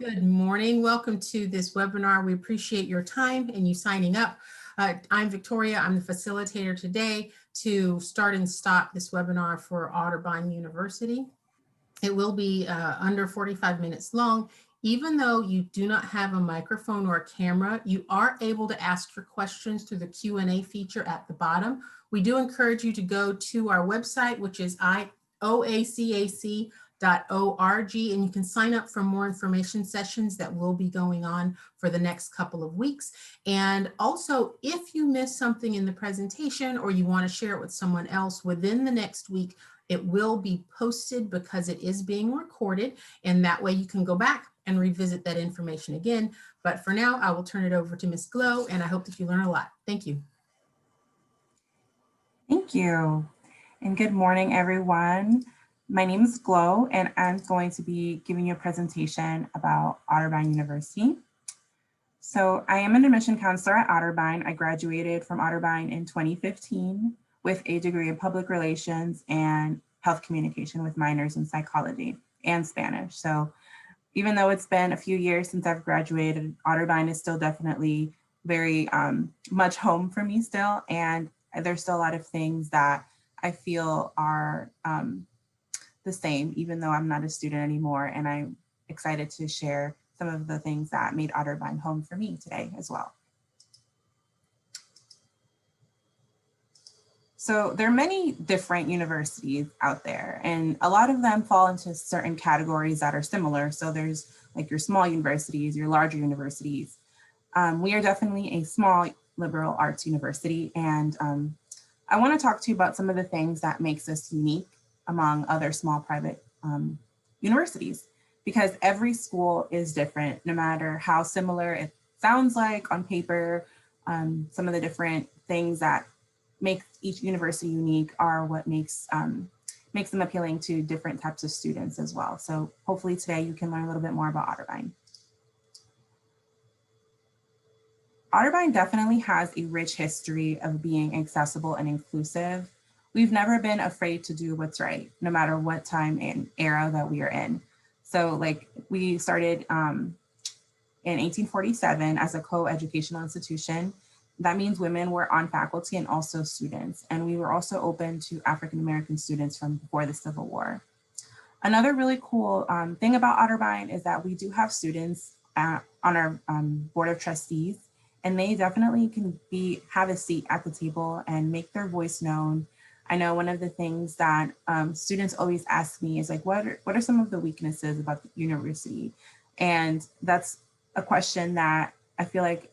Good morning. Welcome to this webinar. We appreciate your time and you signing up. I'm Victoria. I'm the facilitator today to start and stop this webinar for Otterbein University. It will be under 45 minutes long. Even though you do not have a microphone or a camera, you are able to ask your questions through the Q&A feature at the bottom. We do encourage you to go to our website, which is OACAC.org, and you can sign up for more information sessions that will be going on for the next couple of weeks. And also, if you miss something in the presentation or you want to share it with someone else within the next week, it will be posted because it is being recorded, and that way you can go back and revisit that information again. But for now, I will turn it over to Ms. Glow, and I hope that you learn a lot. Thank you. Thank you, and good morning, everyone. My name is Glow, and I'm going to be giving you a presentation about Otterbein University. So I am an admission counselor at Otterbein. I graduated from Otterbein in 2015 with a degree in public relations and health communication with minors in psychology and Spanish. So even though it's been a few years since I've graduated, Otterbein is still definitely very much home for me still. And there's still a lot of things that I feel are the same, even though I'm not a student anymore. And I'm excited to share some of the things that made Otterbein home for me today as well. So there are many different universities out there, and a lot of them fall into certain categories that are similar. So there's like your small universities, your larger universities. We are definitely a small liberal arts university, and I want to talk to you about some of the things that makes us unique among other small private universities, because every school is different, no matter how similar it sounds like on paper. Some of the different things that make each university unique are what makes them appealing to different types of students as well. So hopefully today you can learn a little bit more about Otterbein. Otterbein definitely has a rich history of being accessible and inclusive. We've never been afraid to do what's right, no matter what time and era that we are in. So like we started in 1847 as a co-educational institution. That means women were on faculty and also students. And we were also open to African-American students from before the Civil War. Another really cool thing about Otterbein is that we do have students on our board of trustees, and they definitely can have a seat at the table and make their voice known. I know one of the things that students always ask me is like, what are some of the weaknesses about the university? And that's a question that I feel like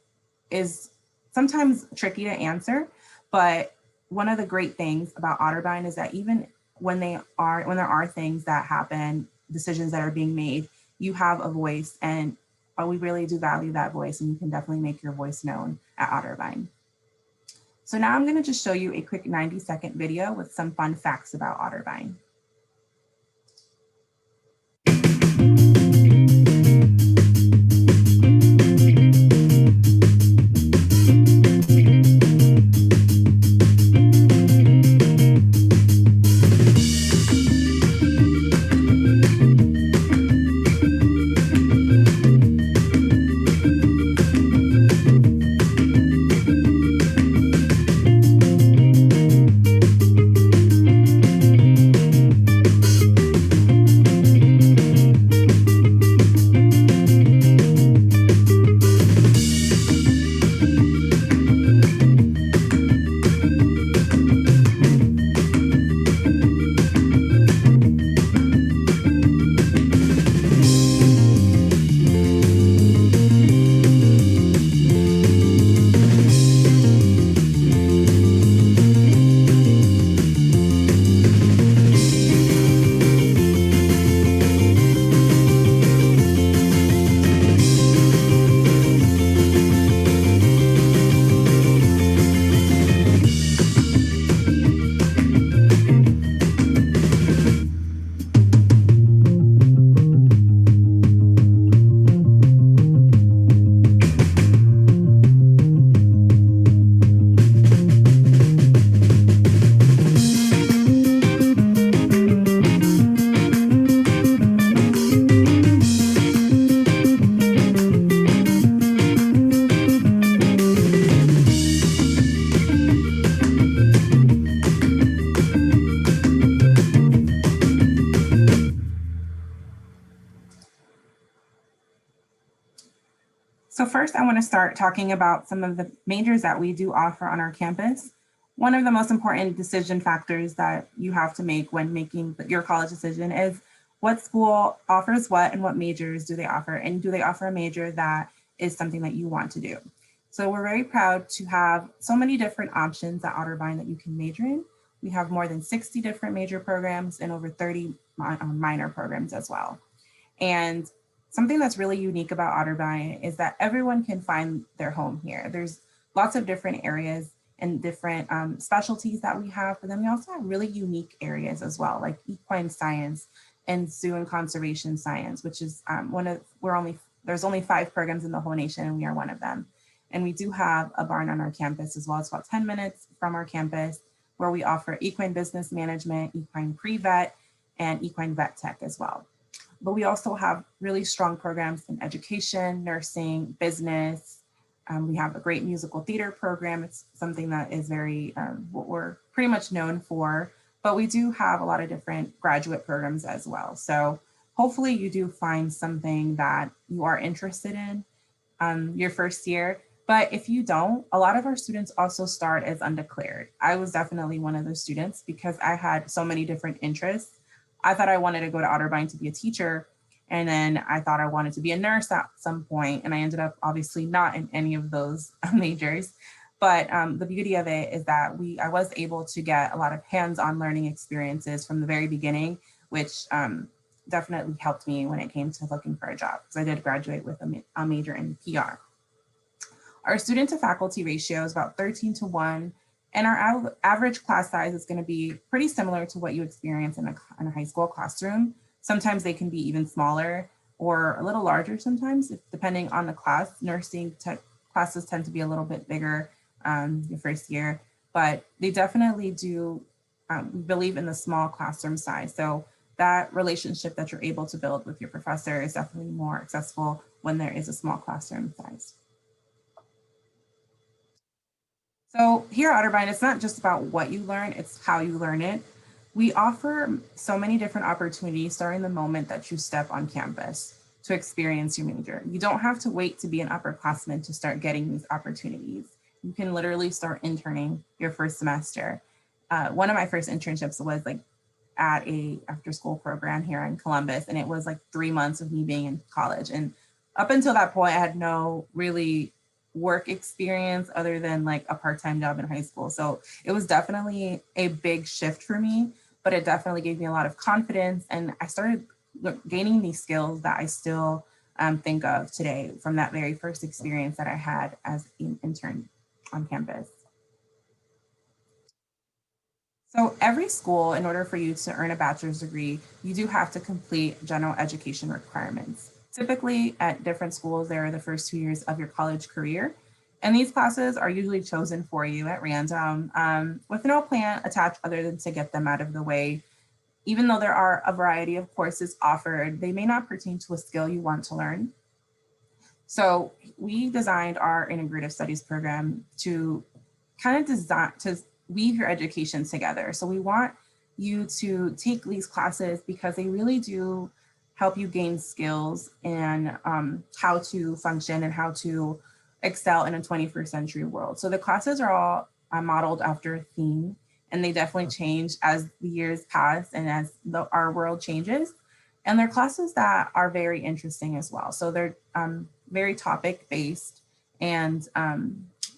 is sometimes tricky to answer, but one of the great things about Otterbein is that even when there are things that happen, decisions that are being made, you have a voice, and we really do value that voice, and you can definitely make your voice known at Otterbein. So now I'm going to just show you a quick 90-second video with some fun facts about Otterbein. So first, I want to start talking about some of the majors that we do offer on our campus. One of the most important decision factors that you have to make when making your college decision is what school offers what and what majors do they offer, and do they offer a major that is something that you want to do. So we're very proud to have so many different options at Otterbein that you can major in. We have more than 60 different major programs and over 30 minor programs as well. And something that's really unique about Otterbein is that everyone can find their home here. There's lots of different areas and different specialties that we have, but then we also have really unique areas as well, like equine science and zoo and conservation science, which is there's only 5 programs in the whole nation, and we are one of them. And we do have a barn on our campus as well. It's about 10 minutes from our campus, where we offer equine business management, equine pre-vet, and equine vet tech as well. But we also have really strong programs in education, nursing, business. We have a great musical theater program. It's something that is very, what we're pretty much known for, but we do have a lot of different graduate programs as well. So hopefully you do find something that you are interested in your first year. But if you don't, a lot of our students also start as undeclared. I was definitely one of those students because I had so many different interests. I thought I wanted to go to Otterbein to be a teacher, and then I thought I wanted to be a nurse at some point, and I ended up obviously not in any of those majors. But the beauty of it is that I was able to get a lot of hands-on learning experiences from the very beginning, which definitely helped me when it came to looking for a job, because I did graduate with a major in PR. Our student to faculty ratio is about 13:1, and our average class size is going to be pretty similar to what you experience in a high school classroom. Sometimes they can be even smaller or a little larger sometimes, depending on the class. Nursing classes tend to be a little bit bigger your first year, but they definitely do believe in the small classroom size. So that relationship that you're able to build with your professor is definitely more accessible when there is a small classroom size. So here at Otterbein, it's not just about what you learn, it's how you learn it. We offer so many different opportunities starting the moment that you step on campus to experience your major. You don't have to wait to be an upperclassman to start getting these opportunities. You can literally start interning your first semester. One of my first internships was like at a after school program here in Columbus, and it was like 3 months of me being in college. And up until that point, I had no really work experience other than like a part-time job in high school. So it was definitely a big shift for me, but it definitely gave me a lot of confidence. And I started gaining these skills that I still think of today from that very first experience that I had as an intern on campus. So every school, in order for you to earn a bachelor's degree, you do have to complete general education requirements. Typically at different schools, they are the first 2 years of your college career. And these classes are usually chosen for you at random with no plan attached other than to get them out of the way. Even though there are a variety of courses offered, they may not pertain to a skill you want to learn. So we designed our integrative studies program to kind of weave your education together. So we want you to take these classes because they really do help you gain skills in how to function and how to excel in a 21st century world. So the classes are all modeled after a theme, and they definitely change as the years pass and as our world changes. And they're classes that are very interesting as well. So they're very topic based, and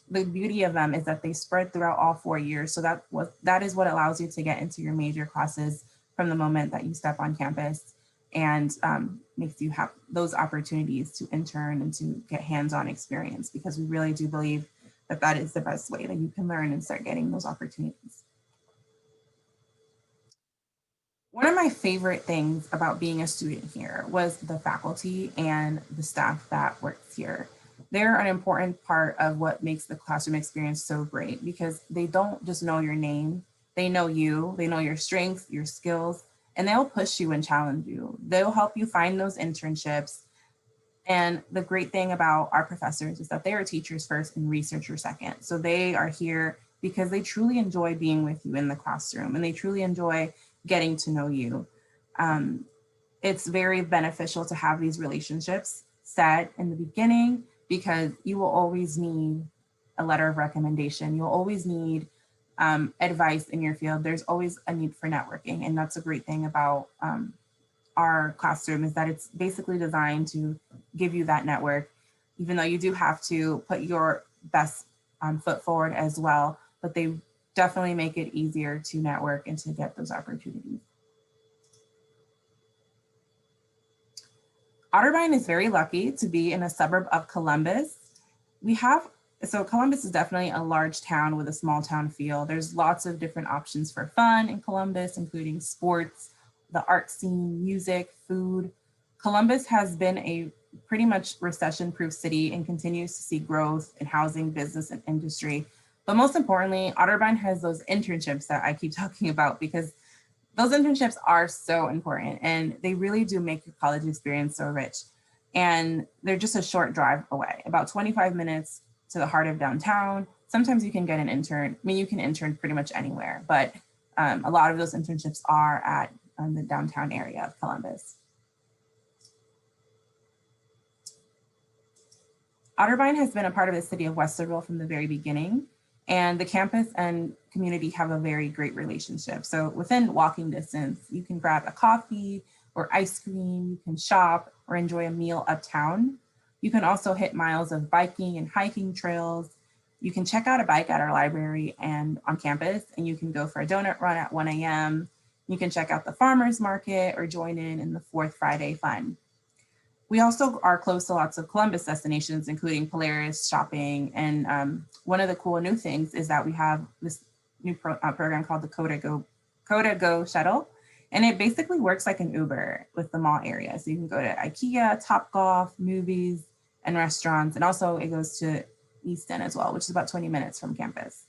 the beauty of them is that they spread throughout all 4 years. So that is what allows you to get into your major classes from the moment that you step on campus, and makes you have those opportunities to intern and to get hands-on experience, because we really do believe that that is the best way that you can learn and start getting those opportunities. One of my favorite things about being a student here was the faculty and the staff that works here. They're an important part of what makes the classroom experience so great, because they don't just know your name, they know you, they know your strengths, your skills, and they'll push you and challenge you. They'll help you find those internships. And the great thing about our professors is that they are teachers first and researchers second. So they are here because they truly enjoy being with you in the classroom, and they truly enjoy getting to know you. It's very beneficial to have these relationships set in the beginning, because you will always need a letter of recommendation. You'll always need advice in your field. There's always a need for networking. And that's a great thing about our classroom, is that it's basically designed to give you that network, even though you do have to put your best foot forward as well, but they definitely make it easier to network and to get those opportunities. Otterbein is very lucky to be in a suburb of Columbus. So Columbus is definitely a large town with a small town feel. There's lots of different options for fun in Columbus, including sports, the art scene, music, food. Columbus has been a pretty much recession-proof city and continues to see growth in housing, business, and industry. But most importantly, Otterbein has those internships that I keep talking about, because those internships are so important and they really do make your college experience so rich. And they're just a short drive away, about 25 minutes to the heart of downtown. Sometimes you can get an intern. I mean, you can intern pretty much anywhere, but a lot of those internships are at the downtown area of Columbus. Otterbein has been a part of the city of Westerville from the very beginning, and the campus and community have a very great relationship. So within walking distance, you can grab a coffee or ice cream, you can shop or enjoy a meal uptown. You can also hit miles of biking and hiking trails. You can check out a bike at our library and on campus, and you can go for a donut run at 1 a.m. You can check out the farmer's market or join in the Fourth Friday fun. We also are close to lots of Columbus destinations, including Polaris, shopping. And one of the cool new things is that we have this new program called the Coda Go shuttle. And it basically works like an Uber with the mall area. So you can go to IKEA, Topgolf, movies, and restaurants. And also it goes to Easton as well, which is about 20 minutes from campus.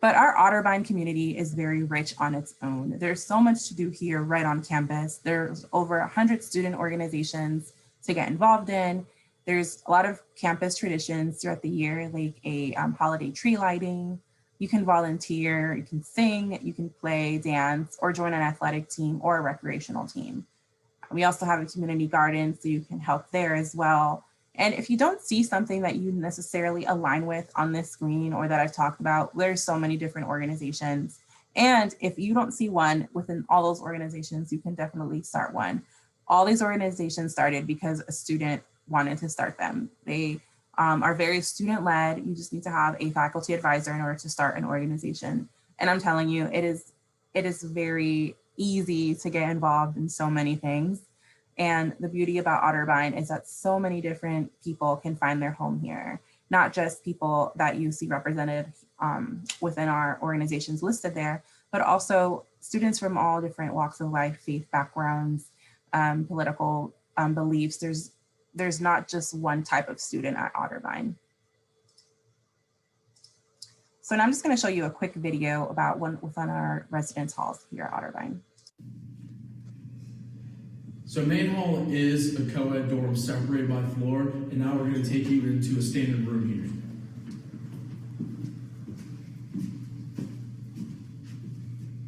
But our Otterbein community is very rich on its own. There's so much to do here right on campus. There's over 100 student organizations to get involved in. There's a lot of campus traditions throughout the year, like a holiday tree lighting. You can volunteer, you can sing, you can play, dance, or join an athletic team or a recreational team. We also have a community garden, so you can help there as well. And if you don't see something that you necessarily align with on this screen or that I've talked about, there's so many different organizations. And if you don't see one within all those organizations, you can definitely start one. All these organizations started because a student wanted to start them. They are very student-led. You just need to have a faculty advisor in order to start an organization. And I'm telling you, it is very easy to get involved in so many things. And the beauty about Otterbein is that so many different people can find their home here, not just people that you see represented within our organizations listed there, but also students from all different walks of life, faith backgrounds, political beliefs. There's not just one type of student at Otterbein. So now I'm just going to show you a quick video about one within our residence halls here at Otterbein. So main hall is a co-ed dorm separated by floor, and now we're going to take you into a standard room here.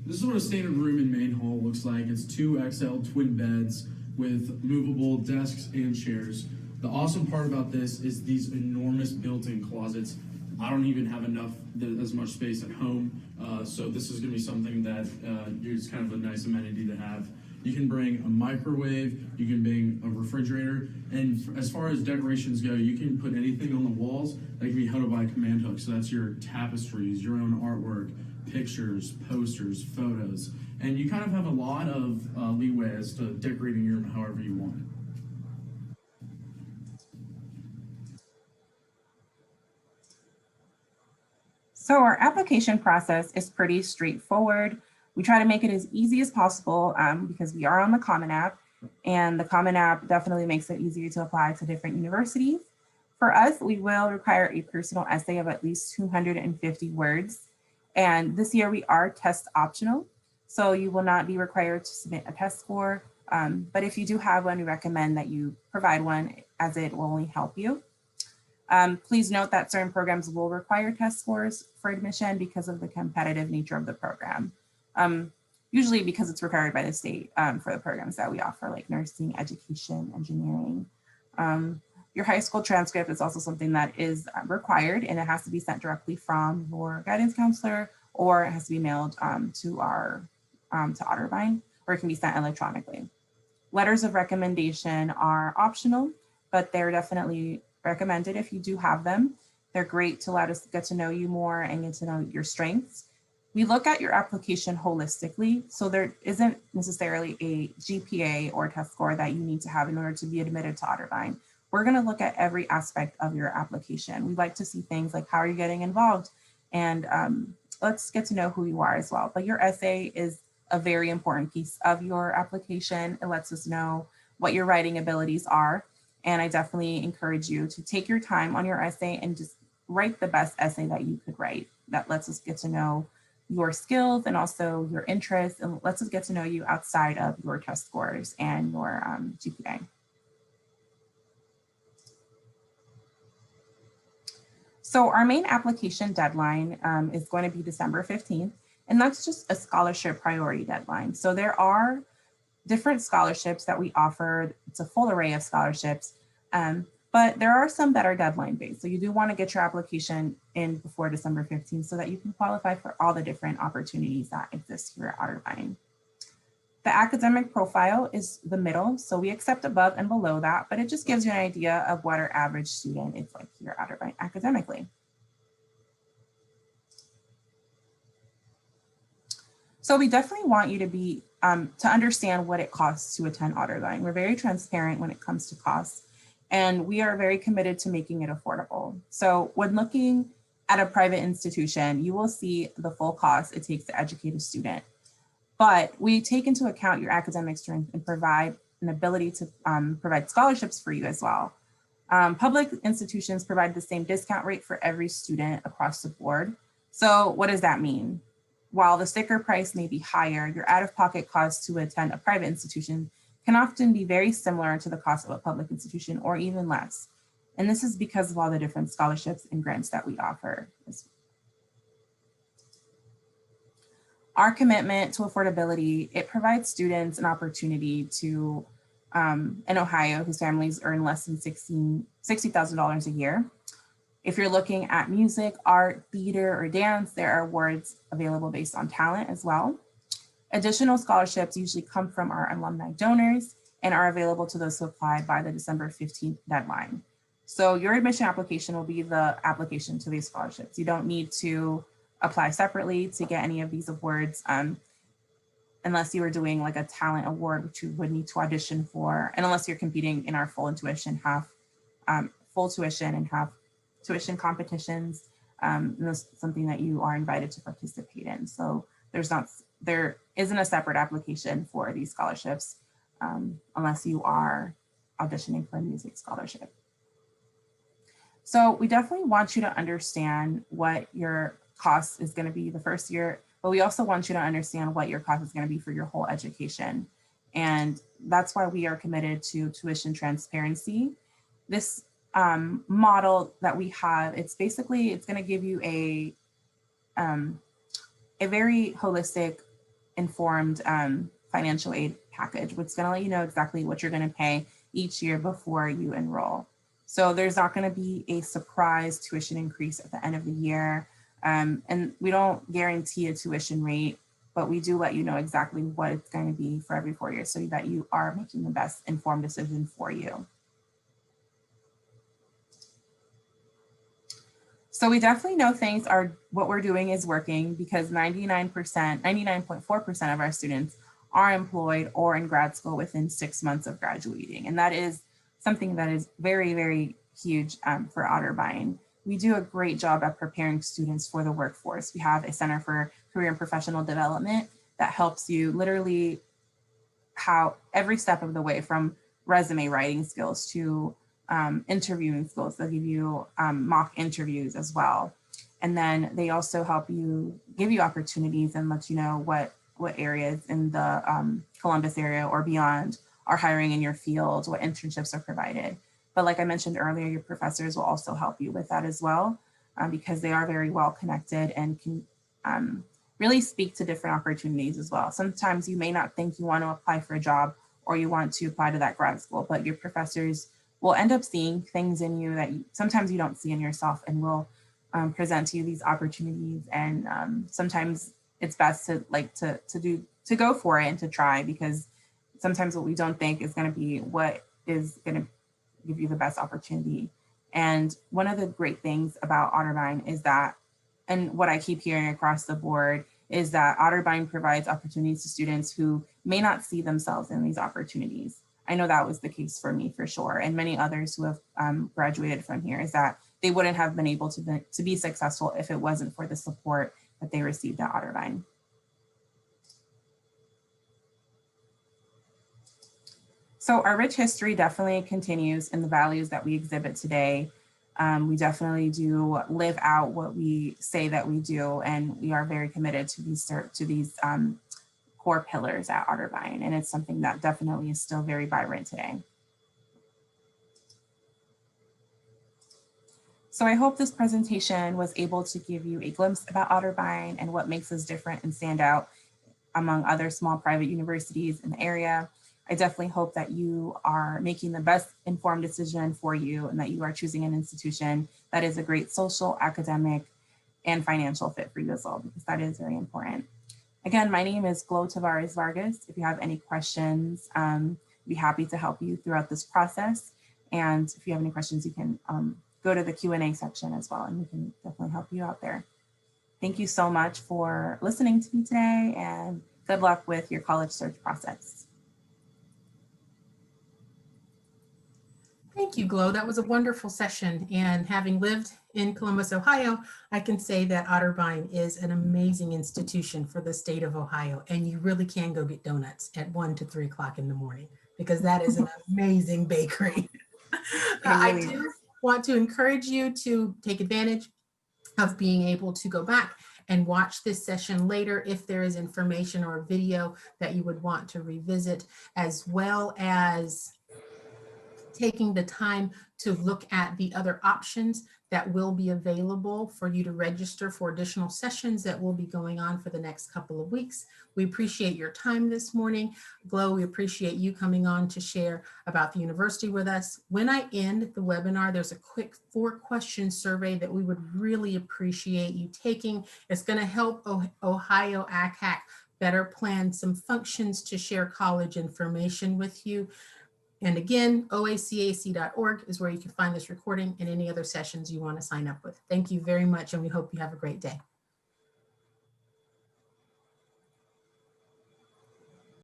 This is what a standard room in main hall looks like. It's 2 XL twin beds with movable desks and chairs. The awesome part about this is these enormous built-in closets. I don't even have as much space at home, so this is going to be something that is kind of a nice amenity to have. You can bring a microwave, you can bring a refrigerator, and as far as decorations go, you can put anything on the walls that can be held by a command hook. So that's your tapestries, your own artwork, pictures, posters, photos, and you kind of have a lot of leeway as to decorating your room however you want it. So our application process is pretty straightforward. We try to make it as easy as possible because we are on the Common App, and the Common App definitely makes it easier to apply to different universities. For us, we will require a personal essay of at least 250 words. And this year we are test optional, so you will not be required to submit a test score. But if you do have one, we recommend that you provide one, as it will only help you. Please note that certain programs will require test scores for admission because of the competitive nature of the program. usually because it's required by the state for the programs that we offer, like nursing, education, engineering. Your high school transcript is also something that is required, and it has to be sent directly from your guidance counselor, or it has to be mailed to Otterbein, or it can be sent electronically. Letters of recommendation are optional, but they're definitely recommended if you do have them. They're great to let us get to know you more and get to know your strengths. We look at your application holistically, so there isn't necessarily a GPA or test score that you need to have in order to be admitted to Otterbein. We're going to look at every aspect of your application. We'd like to see things like how are you getting involved, and let's get to know who you are as well. But your essay is a very important piece of your application. It lets us know what your writing abilities are. And I definitely encourage you to take your time on your essay and just write the best essay that you could write. That lets us get to know your skills and also your interests, and lets us get to know you outside of your test scores and your GPA. So our main application deadline is going to be December 15th, and that's just a scholarship priority deadline. So there are different scholarships that we offer. It's a full array of scholarships, but there are some that are deadline based. So you do want to get your application in before December 15th so that you can qualify for all the different opportunities that exist here at Otterbein. The academic profile is the middle, so we accept above and below that, but it just gives you an idea of what our average student is like here at Otterbein academically. So we definitely want you to be to understand what it costs to attend Otterbein. We're very transparent when it comes to costs, and we are very committed to making it affordable. So when looking at a private institution, you will see the full cost it takes to educate a student. But we take into account your academic strength and provide an ability to provide scholarships for you as well. Public institutions provide the same discount rate for every student across the board. So what does that mean? While the sticker price may be higher, your out-of-pocket cost to attend a private institution can often be very similar to the cost of a public institution or even less. And this is because of all the different scholarships and grants that we offer. Our commitment to affordability, it provides students an opportunity to, in Ohio, whose families earn less than $60,000 a year. If you're looking at music, art, theater, or dance, there are awards available based on talent as well. Additional scholarships usually come from our alumni donors and are available to those who apply by the December 15th deadline. So your admission application will be the application to these scholarships. You don't need to apply separately to get any of these awards unless you are doing like a talent award, which you would need to audition for, and unless you're competing in our full tuition and half tuition competitions. That's something that you are invited to participate in. So there isn't a separate application for these scholarships unless you are auditioning for a music scholarship. So we definitely want you to understand what your cost is going to be the first year, but we also want you to understand what your cost is going to be for your whole education. And that's why we are committed to tuition transparency. This model that we have, it's going to give you a very holistic, informed financial aid package, which is going to let you know exactly what you're going to pay each year before you enroll. So there's not going to be a surprise tuition increase at the end of the year. And we don't guarantee a tuition rate, but we do let you know exactly what it's going to be for every 4 years so that you are making the best informed decision for you. So we definitely know what we're doing is working because 99.4% of our students are employed or in grad school within 6 months of graduating. And that is something that is very, very huge for Otterbein. We do a great job at preparing students for the workforce. We have a Center for Career and Professional Development that helps you literally every step of the way, from resume writing skills to interviewing skills. They'll give you mock interviews as well. And then they also give you opportunities and let you know what areas in the Columbus area or beyond are hiring in your field, what internships are provided. But like I mentioned earlier, your professors will also help you with that as well, because they are very well connected and can really speak to different opportunities as well. Sometimes you may not think you want to apply for a job or you want to apply to that grad school, but your professors will end up seeing things in you that sometimes you don't see in yourself, and will present to you these opportunities. And sometimes it's best to go for it and to try, because sometimes what we don't think is going to be what is going to give you the best opportunity. And one of the great things about Otterbein is that, and what I keep hearing across the board, is that Otterbein provides opportunities to students who may not see themselves in these opportunities. I know that was the case for me, for sure, and many others who have graduated from here, is that they wouldn't have been able to be successful if it wasn't for the support that they received at Otterbein. So our rich history definitely continues in the values that we exhibit today. We definitely do live out what we say that we do, and we are very committed to these core pillars at Otterbein, and it's something that definitely is still very vibrant today. So I hope this presentation was able to give you a glimpse about Otterbein and what makes us different and stand out among other small private universities in the area. I definitely hope that you are making the best informed decision for you, and that you are choosing an institution that is a great social, academic, and financial fit for you as well, because that is very important. Again, my name is Glo Tavares Vargas. If you have any questions, I'd be happy to help you throughout this process. And if you have any questions, you can go to the Q&A section as well, and we can definitely help you out there. Thank you so much for listening to me today, and good luck with your college search process. Thank you, Glo. That was a wonderful session. And having lived in Columbus, Ohio, I can say that Otterbein is an amazing institution for the state of Ohio. And you really can go get donuts at 1 to 3 o'clock in the morning, because that is an amazing bakery. I do want to encourage you to take advantage of being able to go back and watch this session later if there is information or a video that you would want to revisit, as well as taking the time to look at the other options that will be available for you to register for additional sessions that will be going on for the next couple of weeks. We appreciate your time this morning. Glo, we appreciate you coming on to share about the university with us. When I end the webinar, there's a quick 4-question survey that we would really appreciate you taking. It's going to help Ohio OACAC better plan some functions to share college information with you. And again, oacac.org is where you can find this recording and any other sessions you want to sign up with. Thank you very much, and we hope you have a great day.